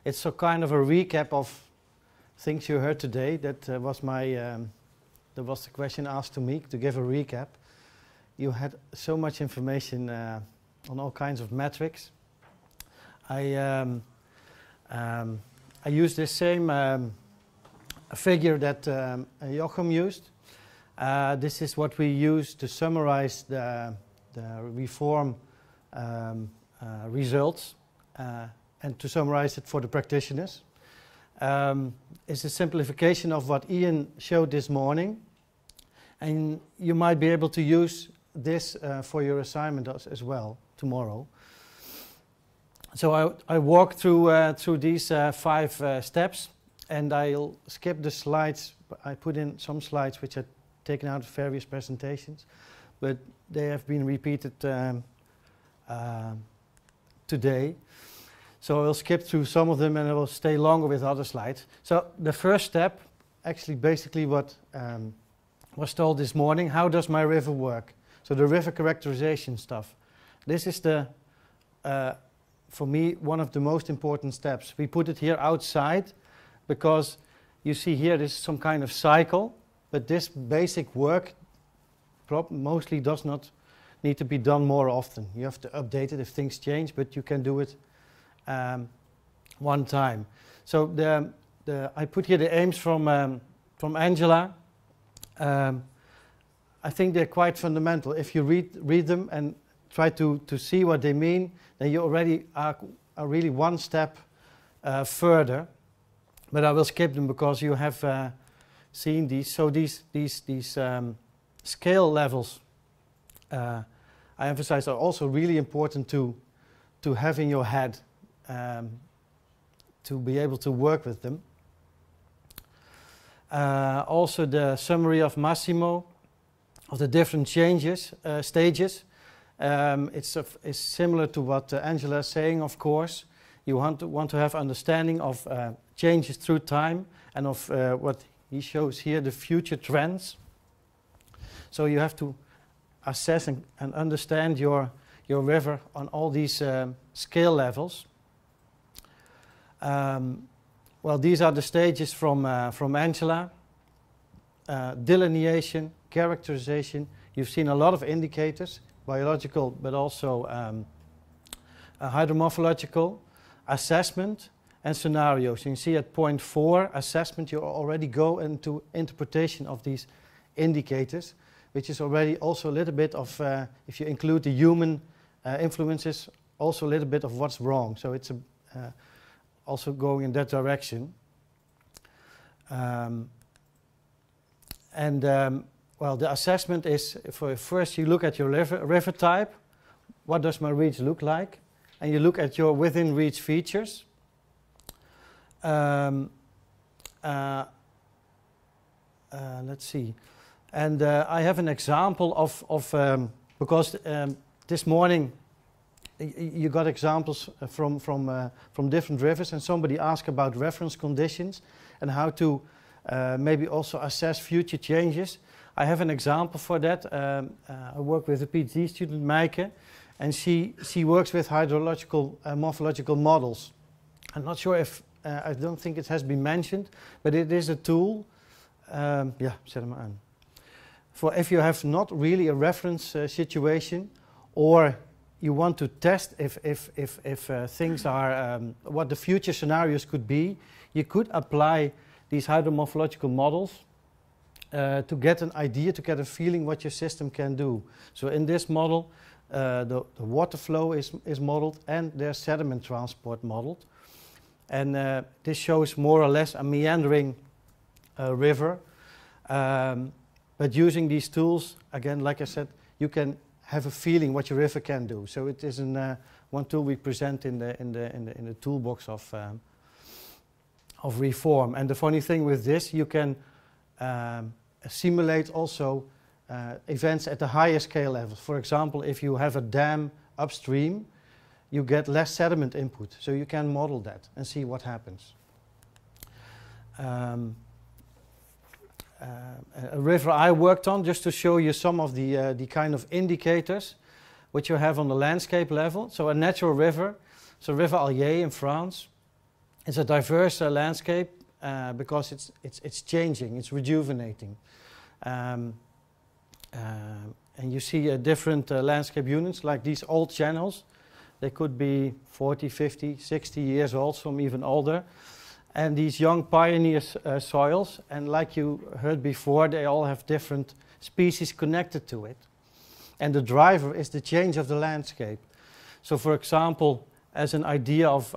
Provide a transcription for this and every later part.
It's a kind of a recap of things you heard today. That was that was the question asked to me, to give a recap. You had so much information on all kinds of metrics. I used this same figure that Jochem used. This is what we use to summarize the reform results and to summarize it for the practitioners. It's a simplification of what Ian showed this morning, and you might be able to use this for your assignment as well tomorrow. So I walk through these 5 steps, and I'll skip the slides. I put in some slides which are taken out of various presentations, but they have been repeated today. So I'll skip through some of them and I will stay longer with other slides. So the first step, actually basically what was told this morning, how does my river work? So the river characterization stuff. This is for me, one of the most important steps. We put it here outside because you see here this is some kind of cycle, but this basic work mostly does not need to be done more often. You have to update it if things change, but you can do it one time. So I put here the aims from Angela. I think they're quite fundamental. If you read them and try to see what they mean, then you already are really one step further. But I will skip them because you have seen these. So these scale levels, I emphasize, are also really important to have in your head, to be able to work with them. Also the summary of Massimo of the different stages. It's similar to what Angela is saying, of course. You want to have understanding of changes through time and of what he shows here, the future trends. So you have to assess and understand your river on all these scale levels. Well, these are the stages from Angela. Delineation, characterization. You've seen a lot of indicators, biological but also hydromorphological, assessment and scenarios. You see at point 4, assessment, you already go into interpretation of these indicators, which is already also a little bit of, if you include the human influences, also a little bit of what's wrong. So it's also going in that direction. Well, the assessment is, first you look at your river type. What does my reach look like? And you look at your within reach features. Let's see. And I have an example of because this morning you got examples from different rivers, and somebody asked about reference conditions and how to maybe also assess future changes. I have an example for that. I work with a PhD student, Meike, and she works with hydrological morphological models. I'm not sure if, I don't think it has been mentioned, but it is a tool. Yeah, zet hem maar aan. For if you have not really a reference situation, or you want to test if things are, what the future scenarios could be, you could apply these hydromorphological models to get an idea, to get a feeling what your system can do. So in this model, the water flow is modeled and there's sediment transport modeled. And this shows more or less a meandering river. But using these tools, again, like I said, you can have a feeling what your river can do. So it is one tool we present in the toolbox of reform. And the funny thing with this, you can simulate also events at the higher scale levels. For example, if you have a dam upstream, you get less sediment input. So you can model that and see what happens. A river I worked on, just to show you some of the kind of indicators which you have on the landscape level. So a natural river, so River Allier in France. It's a diverse landscape because it's changing, it's rejuvenating. And you see different landscape units, like these old channels. They could be 40, 50, 60 years old, some even older. And these young pioneer soils, and like you heard before, they all have different species connected to it. And the driver is the change of the landscape. So for example, as an idea of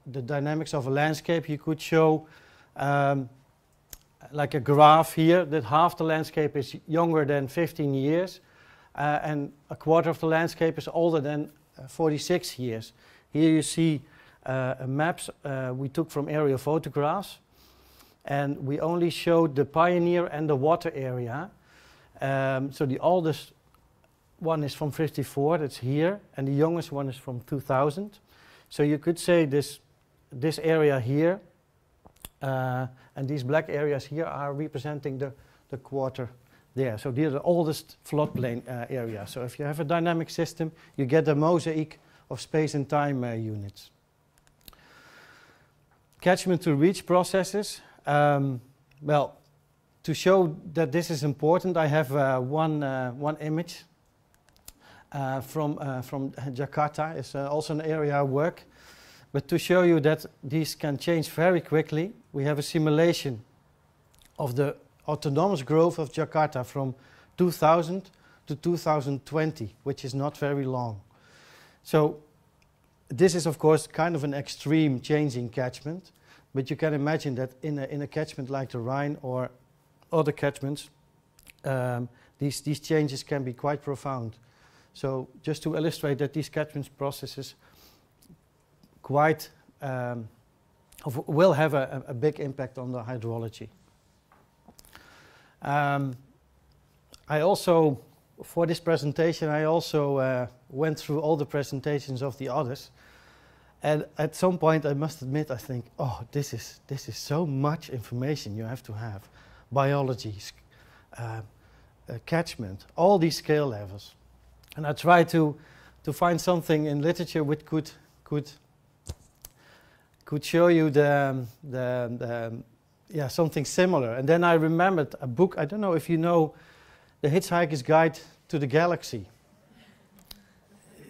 the dynamics of a landscape, you could show like a graph here, that half the landscape is younger than 15 years, and a quarter of the landscape is older than 46 years. Here you see maps we took from aerial photographs, and we only showed the pioneer and the water area. So the oldest one is from 54, that's here, and the youngest one is from 2000. So you could say this area here and these black areas here are representing the quarter there. So these are the oldest floodplain areas. So if you have a dynamic system, you get a mosaic of space and time units. Catchment to reach processes. Well, to show that this is important, I have one image from Jakarta. It's also an area I work. But to show you that these can change very quickly, we have a simulation of the autonomous growth of Jakarta from 2000 to 2020, which is not very long. So this is, of course, kind of an extreme changing catchment, but you can imagine that in a catchment like the Rhine or other catchments, these changes can be quite profound. So just to illustrate that these catchment processes will have a big impact on the hydrology. I also, for this presentation, I also went through all the presentations of the others, and at some point I must admit, I think, oh, this is so much information you have to have. Biology, catchment, all these scale levels. And I tried to find something in literature which could show you something similar. And then I remembered a book. I don't know if you know The Hitchhiker's Guide to the Galaxy.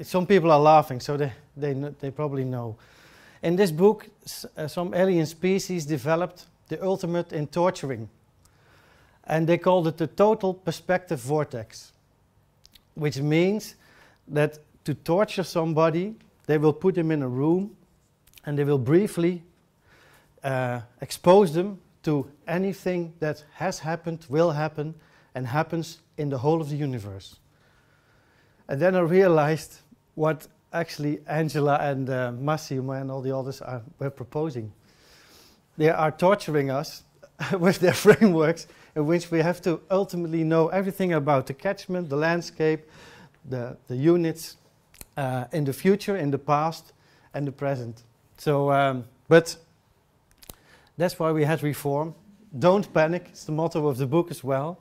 Some people are laughing, so they probably know. In this book, some alien species developed the ultimate in torturing. And they called it the total perspective vortex, which means that to torture somebody, they will put them in a room and they will briefly expose them to anything that has happened, will happen, and happens in the whole of the universe. And then I realized what actually Angela and Massimo and all the others were proposing. They are torturing us with their frameworks in which we have to ultimately know everything about the catchment, the landscape, the units, in the future, in the past, and the present. So, but that's why we had reform. Don't panic, it's the motto of the book as well.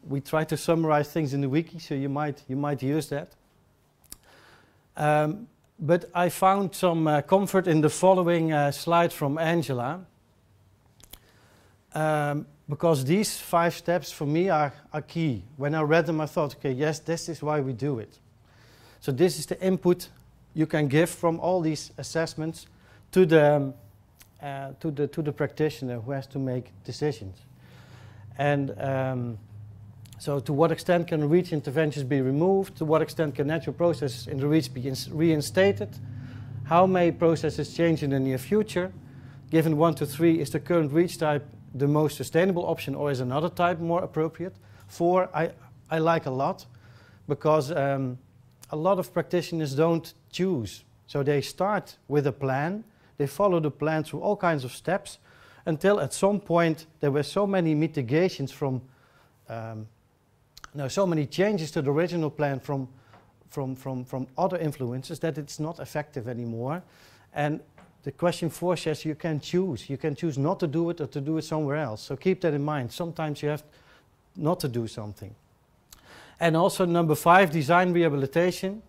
We try to summarize things in the wiki, so you might use that. But I found some comfort in the following slide from Angela. Because these 5 steps for me are key. When I read them, I thought, okay, yes, this is why we do it. So this is the input you can give from all these assessments to the practitioner who has to make decisions. And so to what extent can reach interventions be removed? To what extent can natural processes in the reach be reinstated? How may processes change in the near future? Given 1 to 3, is the current reach type the most sustainable option, or is another type more appropriate? 4, I like a lot, because a lot of practitioners don't choose. So they start with a plan, they follow the plan through all kinds of steps, until at some point there were so many mitigations from, so many changes to the original plan from other influences that it's not effective anymore. And the question 4 says you can choose. You can choose not to do it or to do it somewhere else. So keep that in mind. Sometimes you have not to do something. And also number 5, design rehabilitation.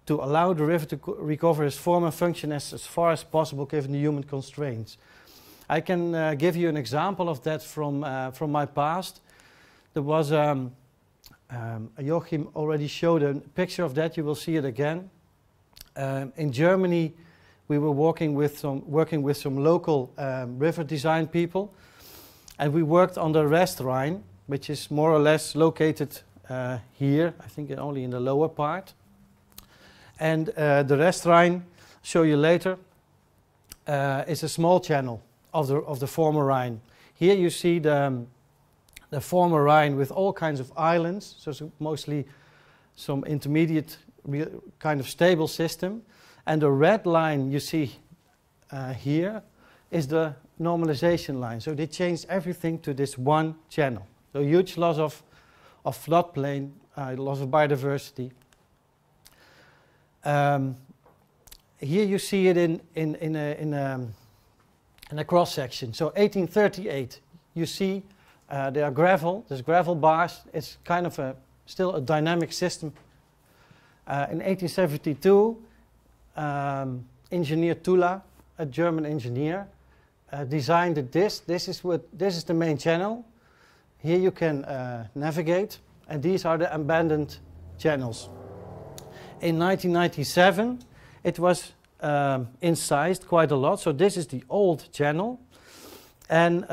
to allow the river to recover its form and function as far as possible given the human constraints. I can give you an example of that from my past. There was, Joachim already showed a picture of that, you will see it again. In Germany, we were working with some local river design people, and we worked on the Restrhein, which is more or less located here, I think only in the lower part. And the Restrhein, show you later, is a small channel of the former Rhine. Here you see the former Rhine with all kinds of islands, so mostly some intermediate kind of stable system. And the red line you see here is the normalization line. So they changed everything to this one channel. So huge loss of floodplain, loss of biodiversity. Here you see it in a cross section. So 1838, you see there are gravel. There's gravel bars. It's kind of still a dynamic system. In 1872, engineer Tula, a German engineer, designed this. This is the main channel. Here you can navigate, and these are the abandoned channels. In 1997, it was incised quite a lot. So this is the old channel, and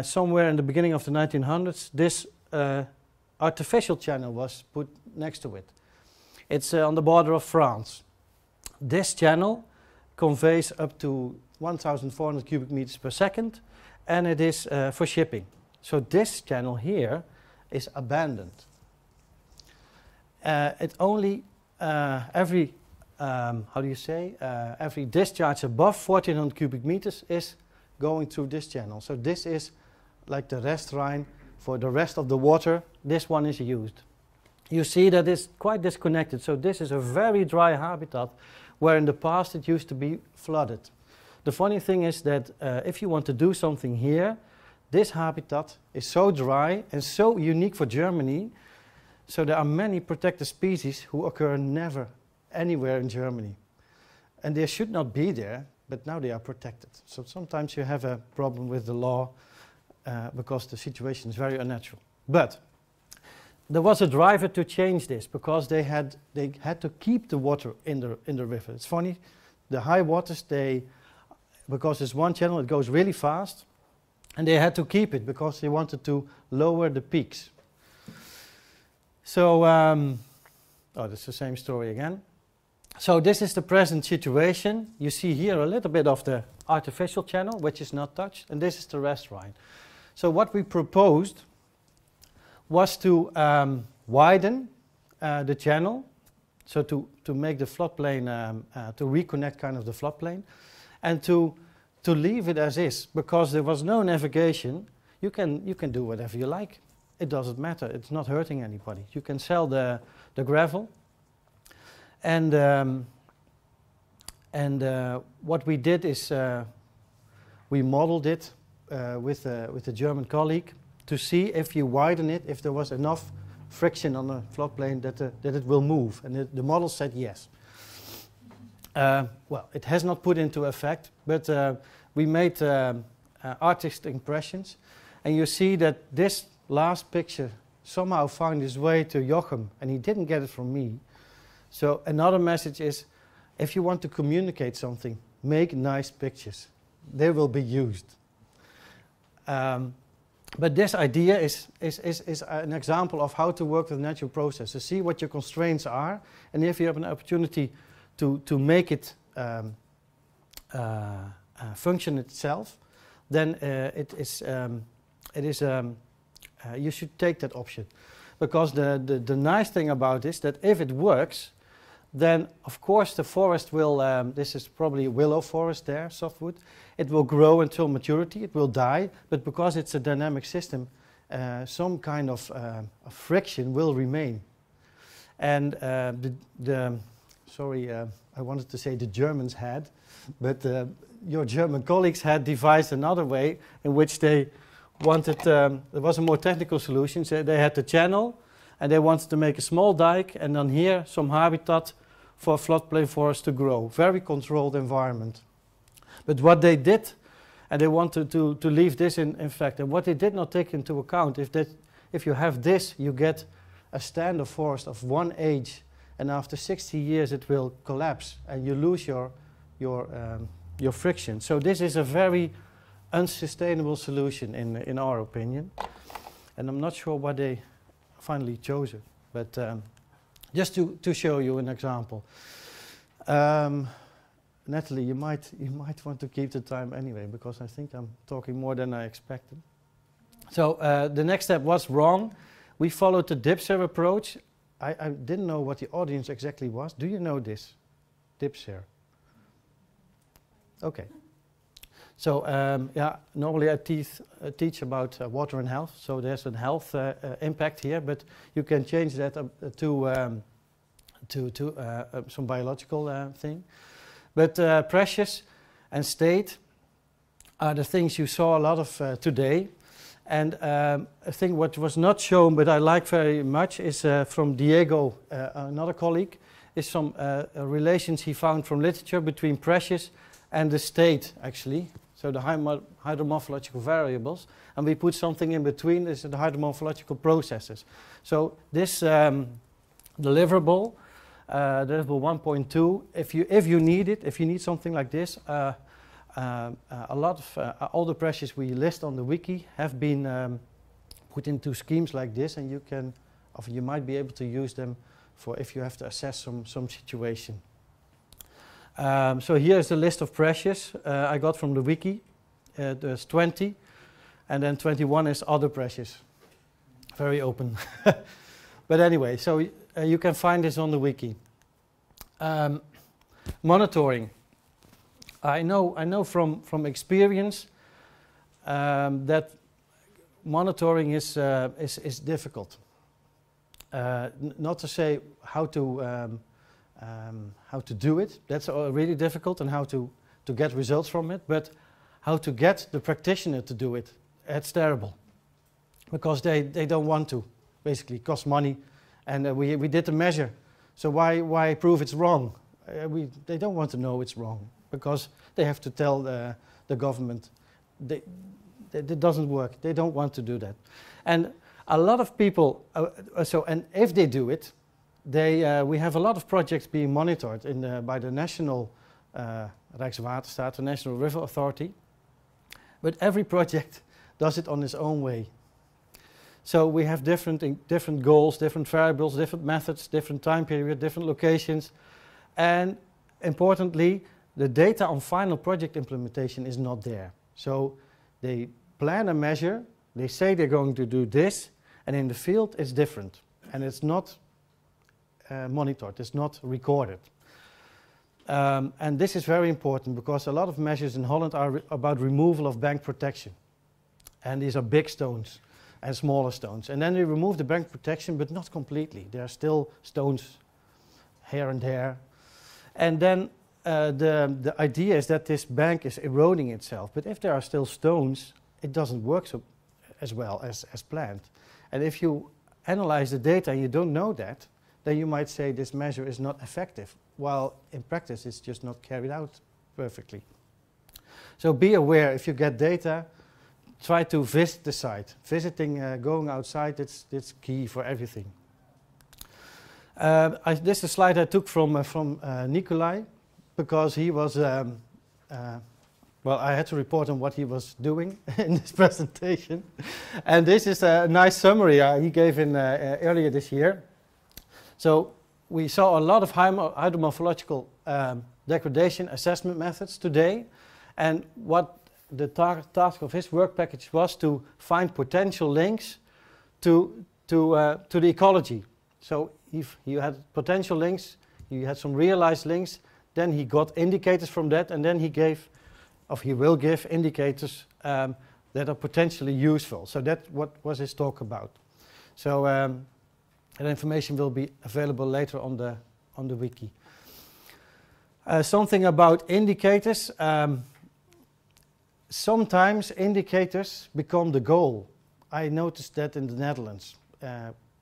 somewhere in the beginning of the 1900s, this artificial channel was put next to it. It's on the border of France. This channel conveys up to 1,400 cubic meters per second, and it is for shipping. So this channel here is abandoned. It only every every discharge above 1,400 cubic meters is going through this channel. So this is like the Restrhein. For the rest of the water, this one is used. You see that it's quite disconnected. So this is a very dry habitat where in the past it used to be flooded. The funny thing is that if you want to do something here, this habitat is so dry and so unique for Germany. So there are many protected species who occur never anywhere in Germany. And they should not be there, but now they are protected. So sometimes you have a problem with the law because the situation is very unnatural. But there was a driver to change this because they had to keep the water in the river. It's funny, the high waters, because it's one channel, it goes really fast, and they had to keep it because they wanted to lower the peaks. So, that's the same story again. So this is the present situation. You see here a little bit of the artificial channel, which is not touched, and this is the Restrhein. So what we proposed was to widen the channel, so to make the floodplain, to reconnect kind of the floodplain, and to leave it as is, because there was no navigation. You can do whatever you like. It doesn't matter. It's not hurting anybody. You can sell the gravel. And what we did is we modeled it with a German colleague to see if you widen it, if there was enough friction on the floodplain that it will move. And the model said yes. Well, it has not put into effect, but we made artist impressions. And you see that this last picture somehow found its way to Joachim, and he didn't get it from me. So another message is, if you want to communicate something, make nice pictures. They will be used. But this idea is an example of how to work with natural processes. See what your constraints are, and if you have an opportunity to make it function itself, then you should take that option. Because the nice thing about this, that if it works, then of course the forest will, this is probably willow forest there, softwood, it will grow until maturity, it will die, but because it's a dynamic system, some kind of friction will remain. And sorry, I wanted to say the Germans had, but your German colleagues had devised another way in which they wanted, there was a more technical solution. So they had the channel and they wanted to make a small dike and then here some habitat for floodplain forest to grow. Very controlled environment. But what they did, and they wanted to leave this in fact, and what they did not take into account is that if you have this, you get a standard forest of one age, and after 60 years it will collapse, and you lose your friction. So this is a very unsustainable solution in our opinion, and I'm not sure why they finally chose it, but just to show you an example. Natalie, you might want to keep the time anyway, because I think I'm talking more than I expected. So the next step was wrong. We followed the DIPSER approach. I didn't know what the audience exactly was. Do you know this? DIPSER. Okay. So yeah, normally I teach about water and health. So there's a health impact here, but you can change that to some biological thing. But precious and state are the things you saw a lot of today. And a thing what was not shown, but I like very much, is from Diego, another colleague, is some relations he found from literature between precious and the state, actually. So the hydromorphological variables. And we put something in between, is the hydromorphological processes. So this deliverable 1.2, if you need it, if you need something like this, a lot of all the pressures we list on the wiki have been put into schemes like this, and you might be able to use them for if you have to assess some situation. So here's the list of pressures I got from the wiki. There's 20, and then 21 is other pressures. Very open. But anyway, so you can find this on the wiki. Monitoring. I know from experience that monitoring is difficult. Not to say how to do it. That's really difficult, and how to get results from it. But how to get the practitioner to do it, it's terrible, because they don't want to. Basically, it costs money, and we did the measure. So why prove it's wrong? They don't want to know it's wrong, because they have to tell the government it doesn't work. They don't want to do that. And a lot of people, and if they do it, we have a lot of projects being monitored by the National Rijkswaterstaat, the National River Authority. But every project does it on its own way. So we have different goals, different variables, different methods, different time period, different locations. And importantly, the data on final project implementation is not there. So they plan a measure, they say they're going to do this, and in the field it's different. And it's not monitored, it's not recorded. And this is very important, because a lot of measures in Holland are about removal of bank protection. And these are big stones and smaller stones. And then they remove the bank protection, but not completely. There are still stones here and there. And then the idea is that this bank is eroding itself. But if there are still stones, it doesn't work as well as planned. And if you analyze the data and you don't know that, then you might say this measure is not effective, while in practice it's just not carried out perfectly. So be aware, if you get data, try to visit the site. Visiting, going outside, it's key for everything. This is a slide I took from Nikolai, because he was, well, I had to report on what he was doing in this presentation. And this is a nice summary he gave in earlier this year. So we saw a lot of hydromorphological degradation assessment methods today. And what the task of his work package was to find potential links to the ecology. So if you had potential links, you had some realized links, then he got indicators from that, and then he will give indicators that are potentially useful. So that's what was his talk about. So that information will be available later on the wiki. Something about indicators. Sometimes indicators become the goal. I noticed that in the Netherlands,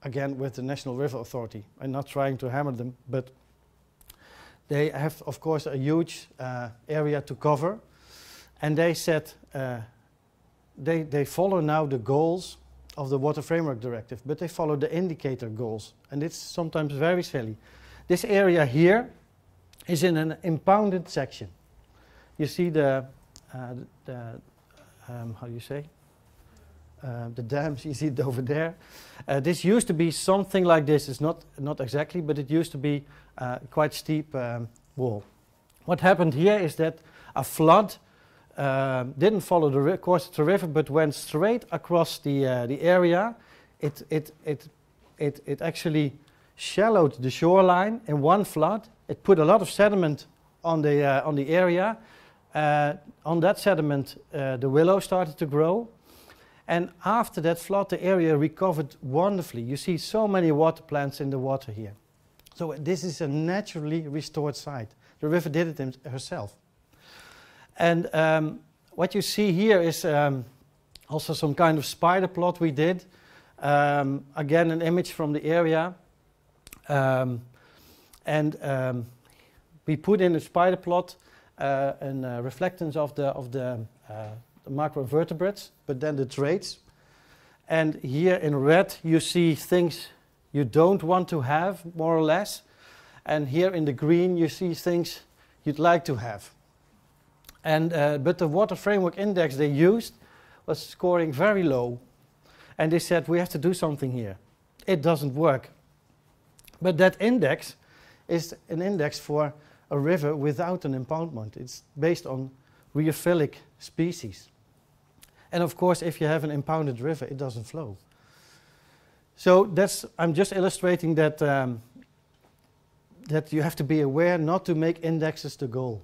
again with the National River Authority. I'm not trying to hammer them, but they have, of course, a huge area to cover. And they said they follow now the goals of the Water Framework Directive, but they follow the indicator goals. And it's sometimes very silly. This area here is in an impounded section. You see the how do you say? The dams, you see it over there. This used to be something like this. It's not exactly, but it used to be quite steep wall. What happened here is that a flood didn't follow the course of the river, but went straight across the area. It actually shallowed the shoreline in one flood. It put a lot of sediment on the area. On that sediment, the willow started to grow. And after that flood, the area recovered wonderfully. You see so many water plants in the water here. So this is a naturally restored site. The river did it herself. And what you see here is also some kind of spider plot we did. Again, an image from the area. We put in a spider plot and reflectance of the macroinvertebrates, but then the traits. And here in red you see things you don't want to have, more or less. And here in the green you see things you'd like to have. And but the Water Framework Index they used was scoring very low. And they said, we have to do something here. It doesn't work. But that index is an index for a river without an impoundment. It's based on rheophilic species. And of course, if you have an impounded river, it doesn't flow. So I'm just illustrating that that you have to be aware not to make indexes the goal.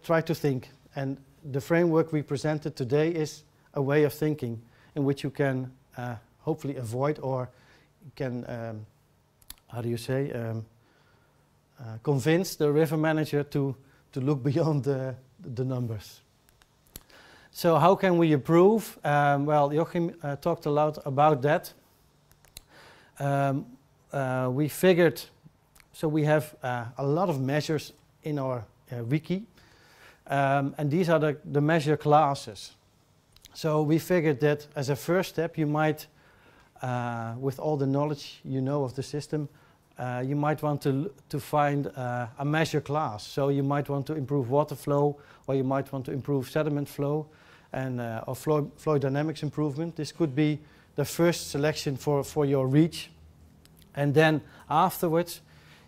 Try to think. And the framework we presented today is a way of thinking in which you can hopefully avoid or can, how do you say, convince the river manager to look beyond the numbers. So how can we improve? Well, Joachim talked a lot about that. We figured, so we have a lot of measures in our wiki, and these are the measure classes. So we figured that as a first step, you might, with all the knowledge you know of the system, you might want to find a measure class. So you might want to improve water flow, or you might want to improve sediment flow, and or flow dynamics improvement. This could be the first selection for your reach. And then afterwards,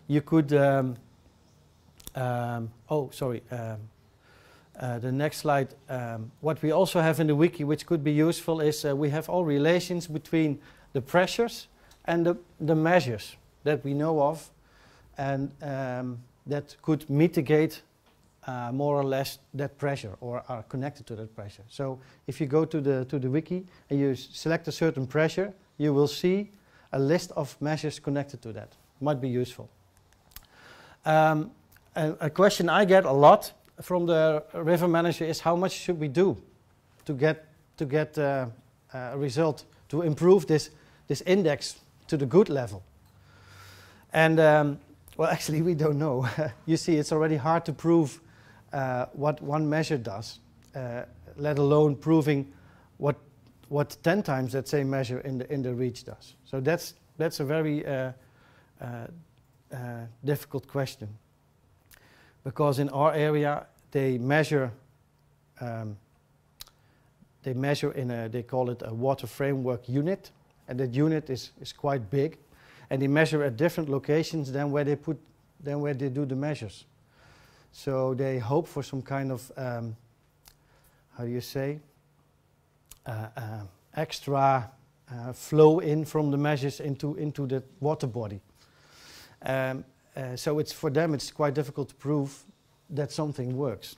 you could, the next slide. What we also have in the wiki, which could be useful, is we have all relations between the pressures and the measures that we know of, and that could mitigate more or less that pressure, or are connected to that pressure. So if you go to the wiki and you select a certain pressure, you will see a list of measures connected to that. Might be useful. A question I get a lot from the river manager is, how much should we do to get a result, to improve this index to the good level? And well, actually we don't know. You see, it's already hard to prove what one measure does, let alone proving what 10 times that same measure in the reach does. So that's a very difficult question, because in our area they measure in they call it a water framework unit, and that unit is quite big, and they measure at different locations than where they do the measures. So they hope for some kind of how do you say, extra flow in from the measures into the water body. So for them it's quite difficult to prove that something works.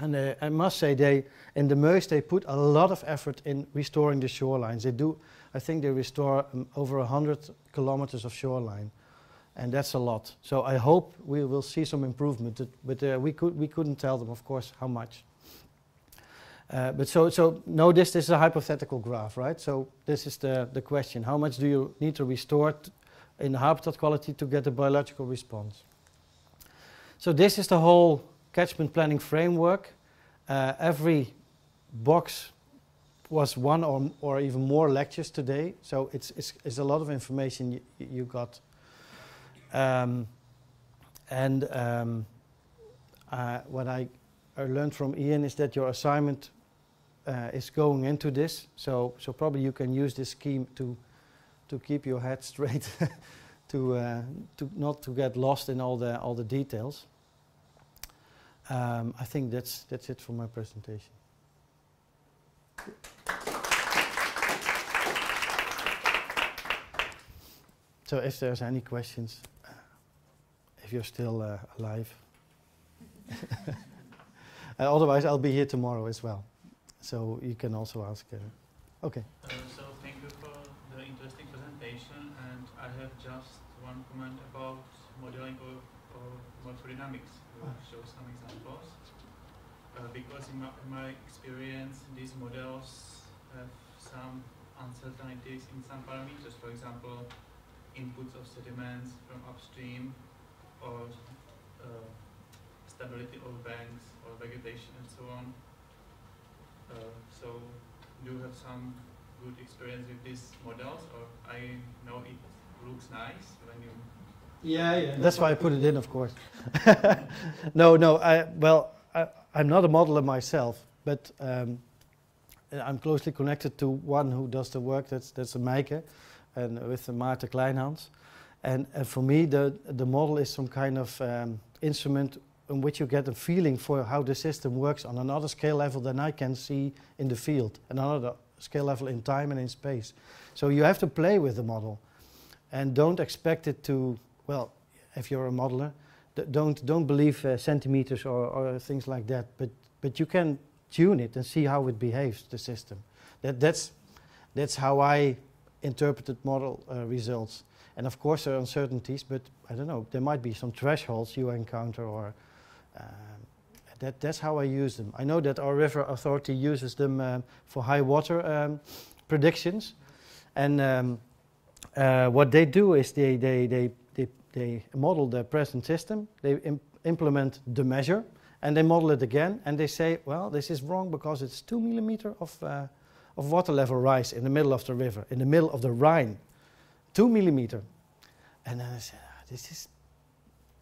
And I must say, in the Meuse they put a lot of effort in restoring the shorelines. They do, I think they restore over 100 kilometers of shoreline, and that's a lot. So I hope we will see some improvement, but we couldn't tell them, of course, how much. But so no, this is a hypothetical graph, right? So this is the question: how much do you need to restore in the habitat quality to get a biological response? So this is the whole catchment planning framework. Every box was one or even more lectures today, so it's a lot of information you got. What I learned from Ian is that your assignment is going into this, so probably you can use this scheme to keep your head straight, to not to get lost in all the details. I think that's it for my presentation. So if there's any questions, if you're still alive. Otherwise, I'll be here tomorrow as well. So you can also ask. Okay. So thank you for the interesting presentation, and I have just one comment about modeling or morphodynamics. We'll show some examples. Because in my experience, these models have some uncertainties in some parameters. For example, inputs of sediments from upstream, or stability of banks, or vegetation, and so on. So do you have some good experience with these models? Or I know it looks nice when you... Yeah. That's why I put it in, of course. No, I'm not a modeler myself, but I'm closely connected to one who does the work. That's a Meike, and with Maarten Kleinhans. And for me, the model is some kind of instrument in which you get a feeling for how the system works on another scale level than I can see in the field, and another scale level in time and in space. So you have to play with the model, and don't expect it to, well, if you're a modeler, don't believe centimeters or things like that, but you can tune it and see how it behaves, the system. That's how I interpreted model results. And of course there are uncertainties, but I don't know, there might be some thresholds you encounter, or that's how I use them. I know that our river authority uses them for high water predictions, and what they do is they model the present system, they implement the measure, and they model it again, and they say, well, this is wrong because it's 2 millimeters of water level rise in the middle of the river, in the middle of the Rhine, 2 millimeters. And then I said, this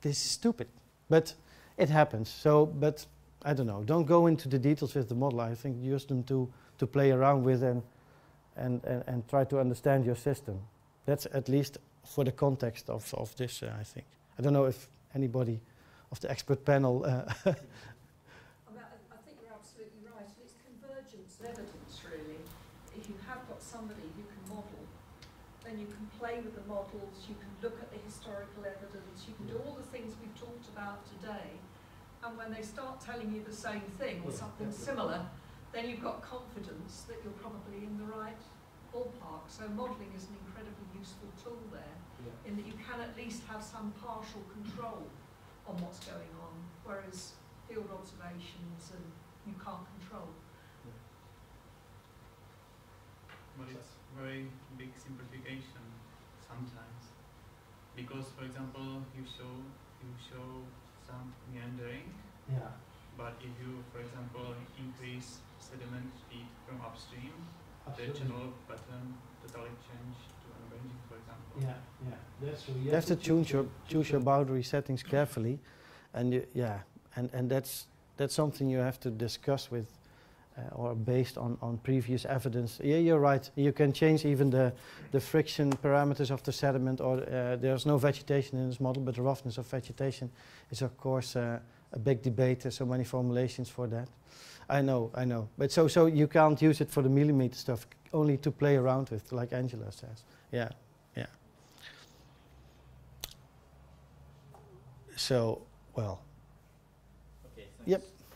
is stupid, but it happens. So, but I don't know, don't go into the details with the model. I think use them to play around with and try to understand your system. That's at least for the context of this, I think. I don't know if anybody of the expert panel... I think you're absolutely right, and it's convergence of evidence, really. If you have got somebody who can model, then you can play with the models, you can look at the historical evidence, you can do all the things we've talked about today, and when they start telling you the same thing or something similar, then you've got confidence that you're probably in the right ballpark. So modelling is an incredibly useful tool there, in that you can at least have some partial control on what's going on, whereas field observations and you can't control. But it's very big simplification sometimes, because, for example, you show some meandering. Yeah. But if you, for example, increase sediment feed from upstream, the channel pattern totally change to unranging, for example. Yeah, that's true. You have to choose your boundary settings carefully, and and that's something you have to discuss with, or based on previous evidence. Yeah, you're right. You can change even the friction parameters of the sediment, or there's no vegetation in this model, but the roughness of vegetation is of course a big debate. There's so many formulations for that. I know. But so you can't use it for the millimeter stuff, only to play around with, like Angela says. Yeah. So, well. Okay, thanks. Yep.